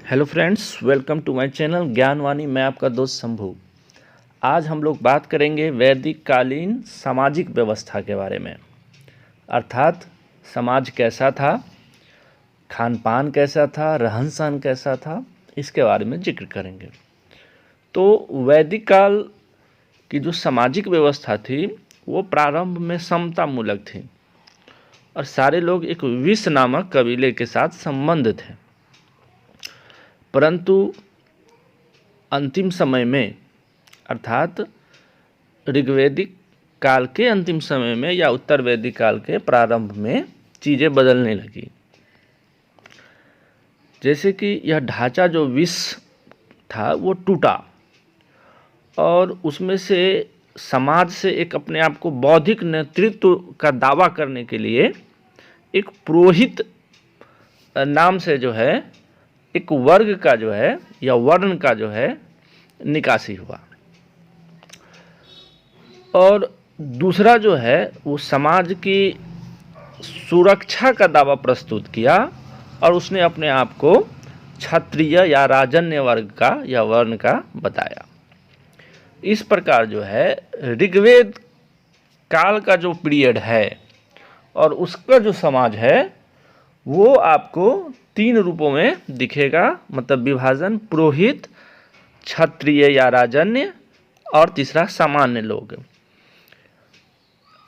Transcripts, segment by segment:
Hello friends, welcome to my channel Gyanvani. मैं आपका दोस्त शंभू। आज हम लोग बात करेंगे वैदिक कालीन सामाजिक व्यवस्था के बारे में, अर्थात समाज कैसा था, खान पान कैसा था, रहन सहन कैसा था, इसके बारे में जिक्र करेंगे। तो वैदिक काल की जो सामाजिक व्यवस्था थी वो प्रारंभ में समता मूलक थी और सारे लोग एक विष नामक कबीले के साथ संबंध थे। परंतु अंतिम समय में, अर्थात ऋग्वैदिक काल के अंतिम समय में या उत्तर वैदिक काल के प्रारंभ में चीज़ें बदलने लगी। जैसे कि यह ढांचा जो विष था वो टूटा और उसमें से समाज से एक अपने आप को बौद्धिक नेतृत्व का दावा करने के लिए एक पुरोहित नाम से जो है एक वर्ग का जो है या वर्ण का जो है निकासी हुआ। और दूसरा जो है वो समाज की सुरक्षा का दावा प्रस्तुत किया और उसने अपने आप को क्षत्रिय या राजन्य वर्ग का या वर्ण का बताया। इस प्रकार जो है ऋग्वेद काल का जो पीरियड है और उसका जो समाज है वो आपको 3 रूपों में दिखेगा, मतलब विभाजन, पुरोहित, क्षत्रिय या राजन्य और तीसरा सामान्य लोग।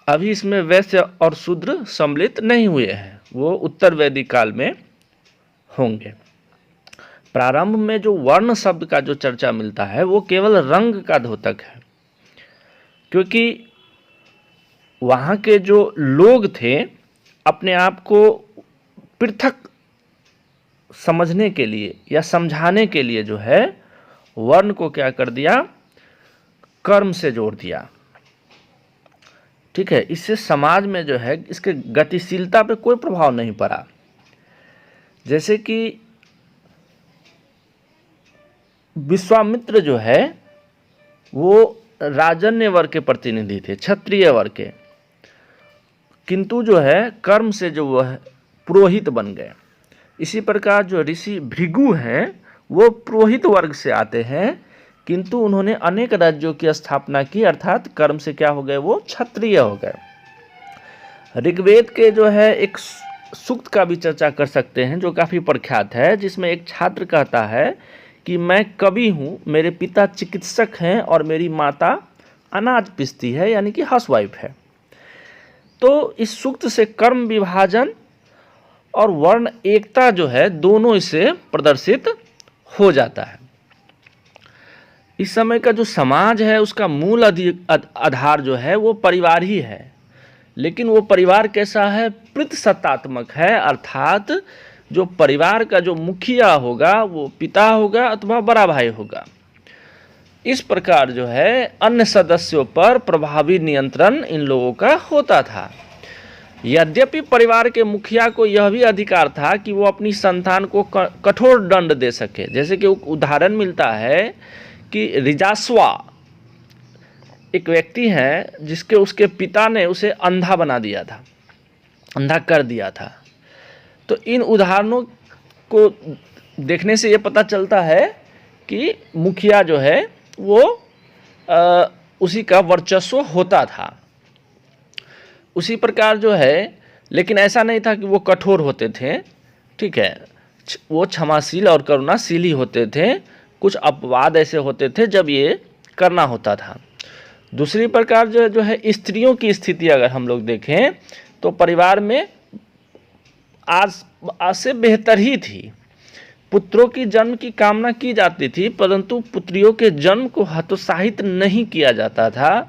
अभी इसमें वैश्य और शूद्र सम्मिलित नहीं हुए हैं, वो उत्तर वैदिक काल में होंगे। प्रारंभ में जो वर्ण शब्द का जो चर्चा मिलता है वो केवल रंग का द्योतक है, क्योंकि वहाँ के जो लोग थे अपने आप को पृथक समझने के लिए या समझाने के लिए जो है वर्ण को क्या कर दिया, कर्म से जोड़ दिया। ठीक है, इससे समाज में जो है इसके गतिशीलता पे कोई प्रभाव नहीं पड़ा। जैसे कि विश्वामित्र जो है वो राजन्य वर्ग के प्रतिनिधि थे, क्षत्रिय वर्ग के, किंतु जो है कर्म से जो वह पुरोहित बन गए। इसी प्रकार जो ऋषि भृगु हैं वो पुरोहित वर्ग से आते हैं, किंतु उन्होंने अनेक राज्यों की स्थापना की, अर्थात कर्म से क्या हो गए, वो क्षत्रिय हो गए। ऋग्वेद के जो है एक सूक्त का भी चर्चा कर सकते हैं जो काफ़ी प्रख्यात है, जिसमें एक छात्र कहता है कि मैं कवि हूँ, मेरे पिता चिकित्सक हैं और मेरी माता अनाज पीसती है, यानी कि हाउसवाइफ है। तो इस सूक्त से कर्म विभाजन और वर्ण एकता जो है दोनों इससे प्रदर्शित हो जाता है। इस समय का जो समाज है उसका मूल आधार जो है वो परिवार ही है, लेकिन वो परिवार कैसा है, पितृसत्तात्मक है, अर्थात जो परिवार का जो मुखिया होगा वो पिता होगा अथवा बड़ा भाई होगा। इस प्रकार जो है अन्य सदस्यों पर प्रभावी नियंत्रण इन लोगों का होता था। यद्यपि परिवार के मुखिया को यह भी अधिकार था कि वो अपनी संतान को कठोर दंड दे सके। जैसे कि उदाहरण मिलता है कि ऋजास्वा एक व्यक्ति है जिसके उसके पिता ने उसे अंधा बना दिया था, अंधा कर दिया था। तो इन उदाहरणों को देखने से ये पता चलता है कि मुखिया जो है वो उसी का वर्चस्व होता था। उसी प्रकार जो है, लेकिन ऐसा नहीं था कि वो कठोर होते थे, ठीक है, वो क्षमाशील और करुणाशील ही होते थे। कुछ अपवाद ऐसे होते थे जब ये करना होता था। दूसरी प्रकार जो है स्त्रियों की स्थिति अगर हम लोग देखें तो परिवार में आज से बेहतर ही थी। पुत्रों की जन्म की कामना की जाती थी, परंतु पुत्रियों के जन्म को हतोत्साहित नहीं किया जाता था,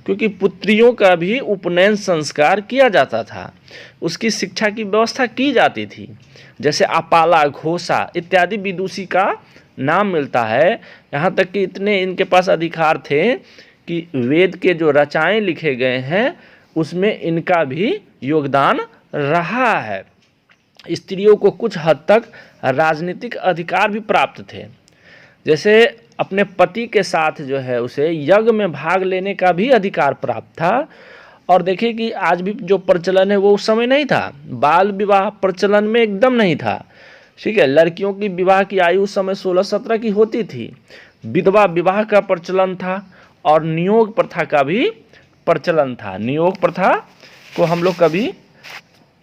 क्योंकि पुत्रियों का भी उपनयन संस्कार किया जाता था, उसकी शिक्षा की व्यवस्था की जाती थी। जैसे अपाला, घोषा इत्यादि विदुषी का नाम मिलता है। यहाँ तक कि इतने इनके पास अधिकार थे कि वेद के जो रचनाएं लिखे गए हैं उसमें इनका भी योगदान रहा है। स्त्रियों को कुछ हद तक राजनीतिक अधिकार भी प्राप्त थे, जैसे अपने पति के साथ जो है उसे यज्ञ में भाग लेने का भी अधिकार प्राप्त था। और देखिए कि आज भी जो प्रचलन है वो उस समय नहीं था, बाल विवाह प्रचलन में एकदम नहीं था। ठीक है। लड़कियों की विवाह की आयु उस समय 16-17 की होती थी। विधवा विवाह का प्रचलन था और नियोग प्रथा का भी प्रचलन था। नियोग प्रथा को हम लोग कभी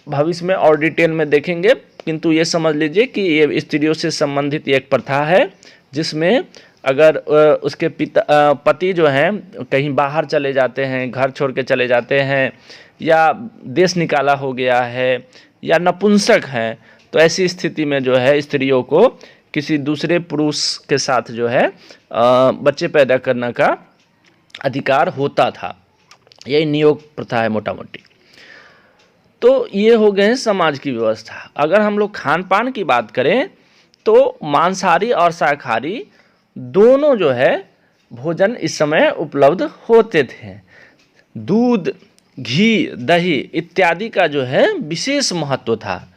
भविष्य में और डिटेल में देखेंगे, किंतु ये समझ लीजिए कि ये स्त्रियों से संबंधित एक प्रथा है, जिसमें अगर उसके पति जो हैं कहीं बाहर चले जाते हैं, घर छोड़ के चले जाते हैं, या देश निकाला हो गया है, या नपुंसक हैं, तो ऐसी स्थिति में जो है स्त्रियों को किसी दूसरे पुरुष के साथ जो है बच्चे पैदा करने का अधिकार होता था। यही नियोग प्रथा है मोटा मोटी। तो ये हो गए समाज की व्यवस्था। अगर हम लोग खान पान की बात करें तो मांसाहारी और शाकाहारी दोनों जो है भोजन इस समय उपलब्ध होते थे। दूध, घी, दही इत्यादि का जो है विशेष महत्व था।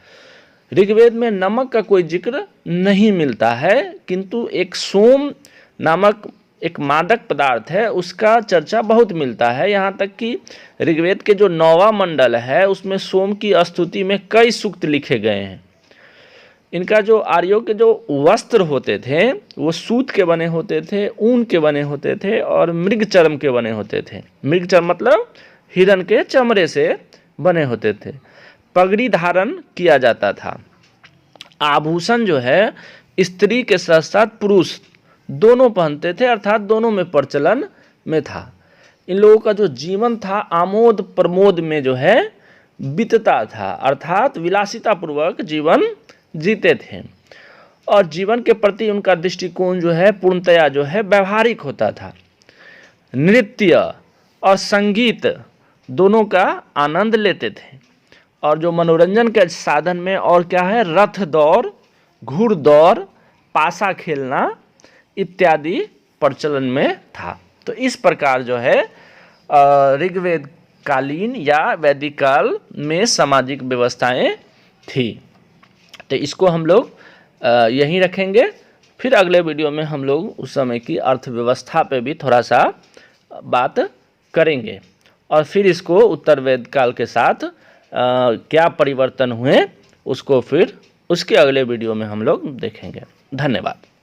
ऋग्वेद में नमक का कोई जिक्र नहीं मिलता है, किंतु एक सोम नामक एक मादक पदार्थ है, उसका चर्चा बहुत मिलता है। यहाँ तक कि ऋग्वेद के जो 9वां मंडल है उसमें सोम की स्तुति में कई सूक्त लिखे गए हैं। इनका जो आर्यों के जो वस्त्र होते थे वो सूत के बने होते थे, ऊन के बने होते थे और मृग चर्म के बने होते थे। मृग चर्म मतलब हिरन के चमड़े से बने होते थे। पगड़ी धारण किया जाता था। आभूषण जो है स्त्री के साथ साथ पुरुष दोनों पहनते थे, अर्थात दोनों में प्रचलन में था। इन लोगों का जो जीवन था आमोद प्रमोद में जो है बीतता था, अर्थात विलासिता पूर्वक जीवन जीते थे और जीवन के प्रति उनका दृष्टिकोण जो है पूर्णतया जो है व्यवहारिक होता था। नृत्य और संगीत दोनों का आनंद लेते थे और जो मनोरंजन के साधन में और क्या है, रथ दौड़, घुड़दौड़, पासा खेलना इत्यादि प्रचलन में था। तो इस प्रकार जो है ऋग्वेद कालीन या वैदिक काल में सामाजिक व्यवस्थाएं थी। तो इसको हम लोग यहीं रखेंगे। फिर अगले वीडियो में हम लोग उस समय की अर्थव्यवस्था पे भी थोड़ा सा बात करेंगे और फिर इसको उत्तर वेद काल के साथ क्या परिवर्तन हुए उसको फिर उसके अगले वीडियो में हम लोग देखेंगे। धन्यवाद।